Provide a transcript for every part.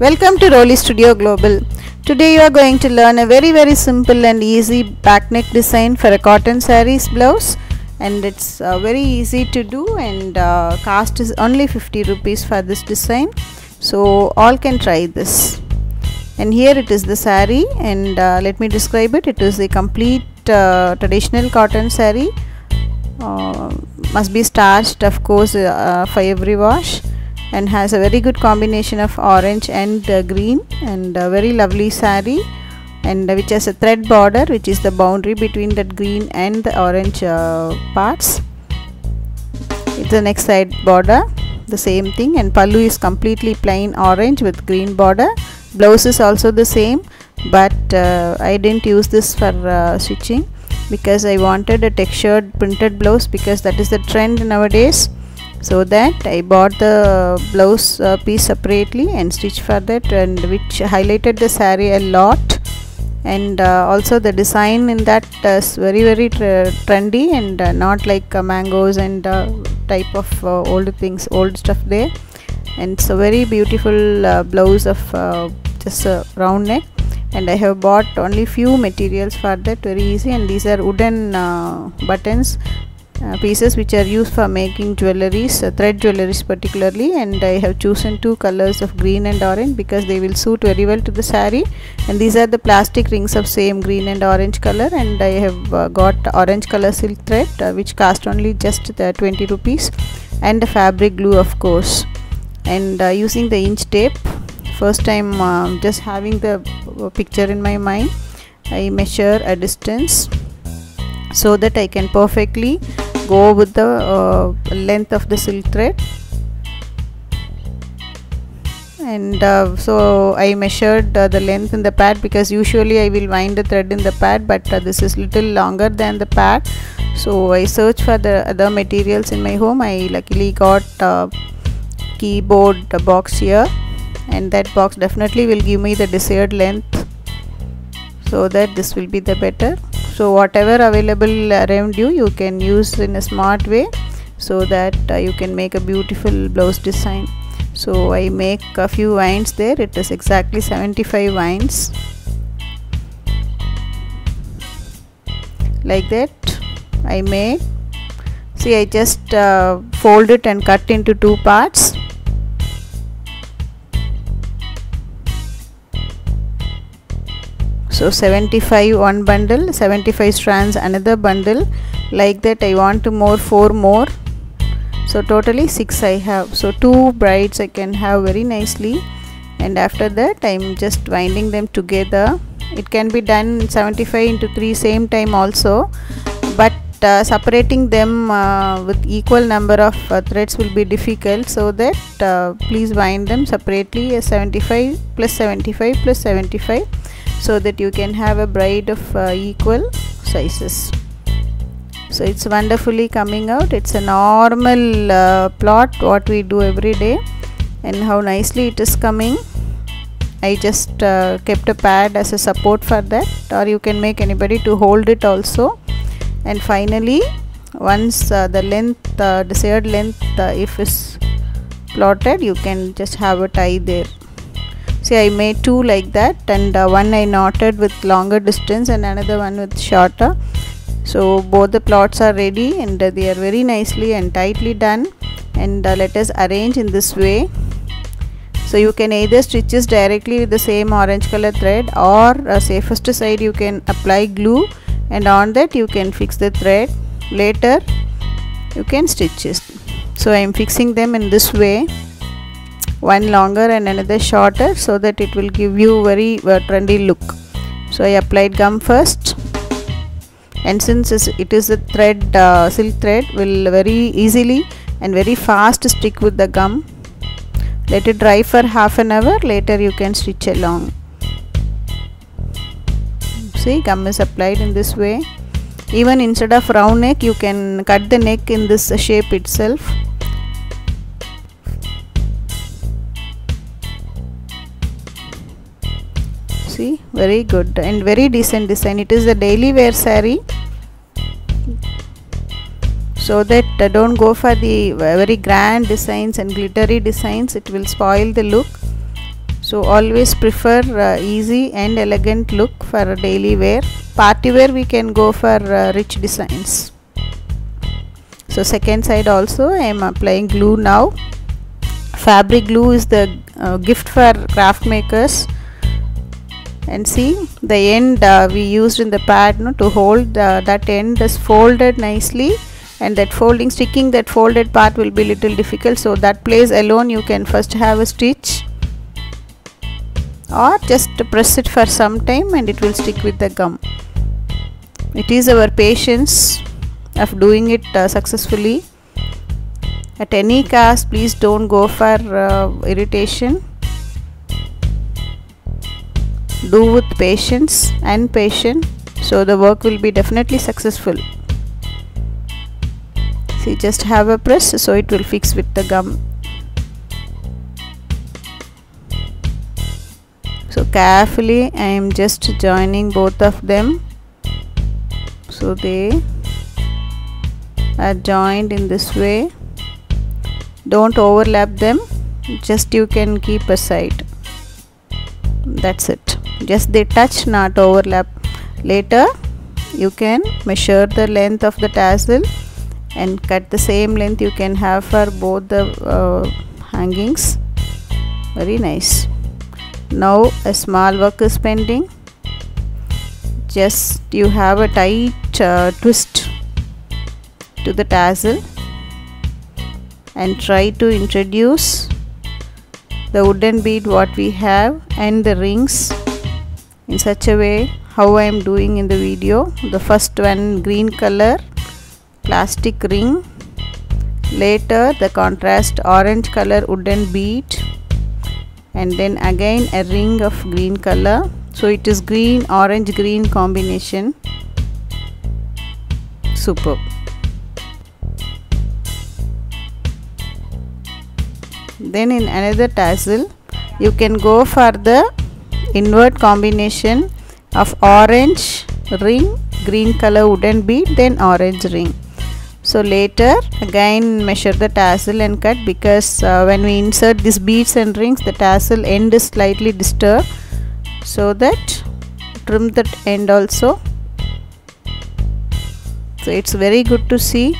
Welcome to Rolly Studio Global. Today you are going to learn a very simple and easy back neck design for a cotton sarees blouse, and it's very easy to do, and cost is only 50 rupees for this design, so all can try this. And here it is the saree, and let me describe it. It is a complete traditional cotton saree, must be starched of course for every wash, and has a very good combination of orange and green, and a very lovely saree, and which has a thread border, which is the boundary between that green and the orange parts. It's the next side border, the same thing, and pallu is completely plain orange with green border. Blouse is also the same, but I didn't use this for stitching because I wanted a textured printed blouse, because that is the trend nowadays. So that I bought the blouse piece separately and stitched for that, and which highlighted the saree a lot. And also the design in that is very trendy, and not like mangoes and type of old stuff there. And it's a very beautiful blouse of just a round neck, and I have bought only few materials for that, very easy. And these are wooden buttons pieces which are used for making jewelries, thread jewelries particularly, and I have chosen two colors of green and orange because they will suit very well to the saree. And these are the plastic rings of same green and orange color, and I have got orange color silk thread which cost only just 20 rupees, and the fabric glue of course. And using the inch tape, first time just having the picture in my mind, I measure a distance so that I can perfectly go with the length of the silk thread. And so I measured the length in the pad, because usually I will wind the thread in the pad, but this is little longer than the pad. So I searched for the other materials in my home. I luckily got keyboard box here, and that box definitely will give me the desired length, so that this will be the better. So whatever available around you, you can use in a smart way, so that you can make a beautiful blouse design. So I make a few winds there. It is exactly 75 winds, like that I made. See, I just fold it and cut into two parts. So 75 one bundle, 75 strands another bundle, like that I want to more 4 more, so totally 6 I have. So 2 brides I can have very nicely, and after that I'm just winding them together. It can be done 75 into 3 same time also, but separating them with equal number of threads will be difficult, so that please wind them separately as 75 plus 75 plus 75, so that you can have a bride of equal sizes. So it's wonderfully coming out. It's a normal plot what we do every day, and how nicely it is coming. I just kept a pad as a support for that, or you can make anybody to hold it also. And finally, once the length, desired length if is plotted, you can just have a tie there. See, I made 2 like that, and one I knotted with longer distance and another one with shorter. So both the plots are ready, and they are very nicely and tightly done. And let us arrange in this way. So you can either stitch this directly with the same orange color thread, or safest side you can apply glue, and on that you can fix the thread. Later you can stitch it. So I am fixing them in this way, one longer and another shorter, so that it will give you very trendy look. So I applied gum first, and since it is a thread, silk thread will very easily and very fast stick with the gum. Let it dry for half an hour, later you can stitch along. See, gum is applied in this way. Even instead of round neck, you can cut the neck in this shape itself. See, very good and very decent design. It is a daily wear saree, so that don't go for the very grand designs and glittery designs, it will spoil the look. So always prefer easy and elegant look for a daily wear. Party wear we can go for rich designs. So second side also I am applying glue now. Fabric glue is the gift for craft makers. And see, the end we used in the pad, no, to hold that end is folded nicely, and that folding, sticking that folded part will be little difficult. So that place alone you can first have a stitch, or just press it for some time and it will stick with the gum. It is our patience of doing it successfully. At any cost, please don't go for irritation. Do with patience and patience, so the work will be definitely successful. See, just have a press so it will fix with the gum. So carefully I am just joining both of them, so they are joined in this way. Don't overlap them, just you can keep aside. That's it. Just they touch, not overlap. Later you can measure the length of the tassel and cut the same length you can have for both the hangings. Very nice. Now a small work is pending. Just you have a tight twist to the tassel and try to introduce the wooden bead what we have and the rings in such a way how I am doing in the video. The first one green color plastic ring, later the contrast orange color wooden bead, and then again a ring of green color. So it is green, orange, green combination. Superb. Then in another tassel you can go for the invert combination of orange ring, green color wooden bead, then orange ring. So later again measure the tassel and cut, because when we insert these beads and rings the tassel end is slightly disturbed, so that trim that end also. So it's very good to see,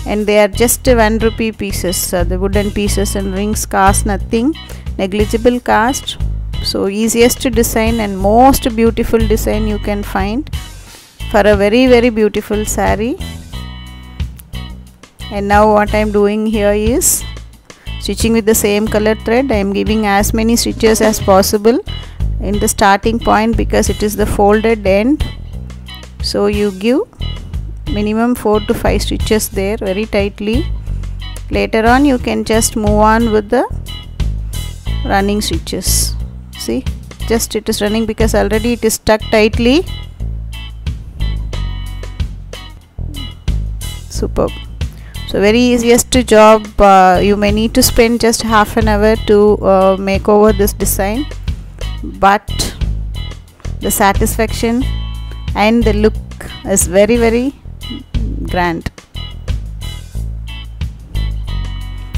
and they are just 1 rupee pieces. The wooden pieces and rings cost nothing, negligible cost. So easiest to design and most beautiful design you can find for a very beautiful saree. And now what I am doing here is stitching with the same color thread. I am giving as many stitches as possible in the starting point, because it is the folded end. So you give minimum 4 to 5 stitches there very tightly. Later on you can just move on with the running stitches. See, just it is running because already it is stuck tightly. Superb. So very easiest job. You may need to spend just half an hour to make over this design, but the satisfaction and the look is very grand.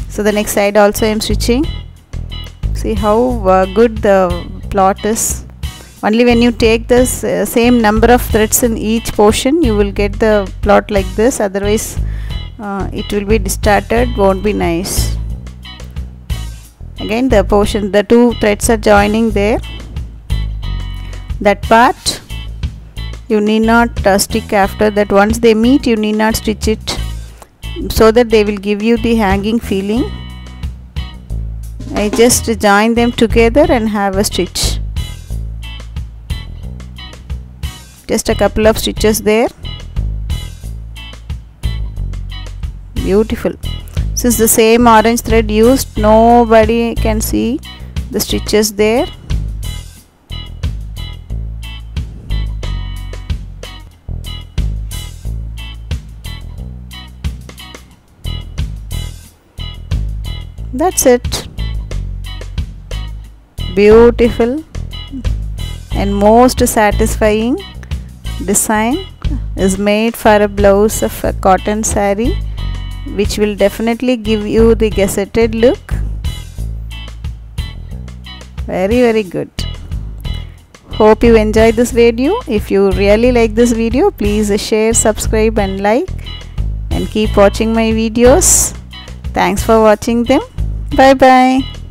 So the next side also I am stitching. See how good the plot is. Only when you take this same number of threads in each portion you will get the plot like this, otherwise it will be distorted, won't be nice. Again the portion, the 2 threads are joining there. That part you need not stick after that. Once they meet you need not stitch it, so that they will give you the hanging feeling. I just join them together and have a stitch. Just a couple of stitches there. Beautiful. Since the same orange thread used, nobody can see the stitches there. That's it. Beautiful and most satisfying design is made for a blouse of a cotton saree, which will definitely give you the gazetted look. Very good. Hope you enjoyed this video. If you really like this video, please share, subscribe and like, and keep watching my videos. Thanks for watching them. Bye bye.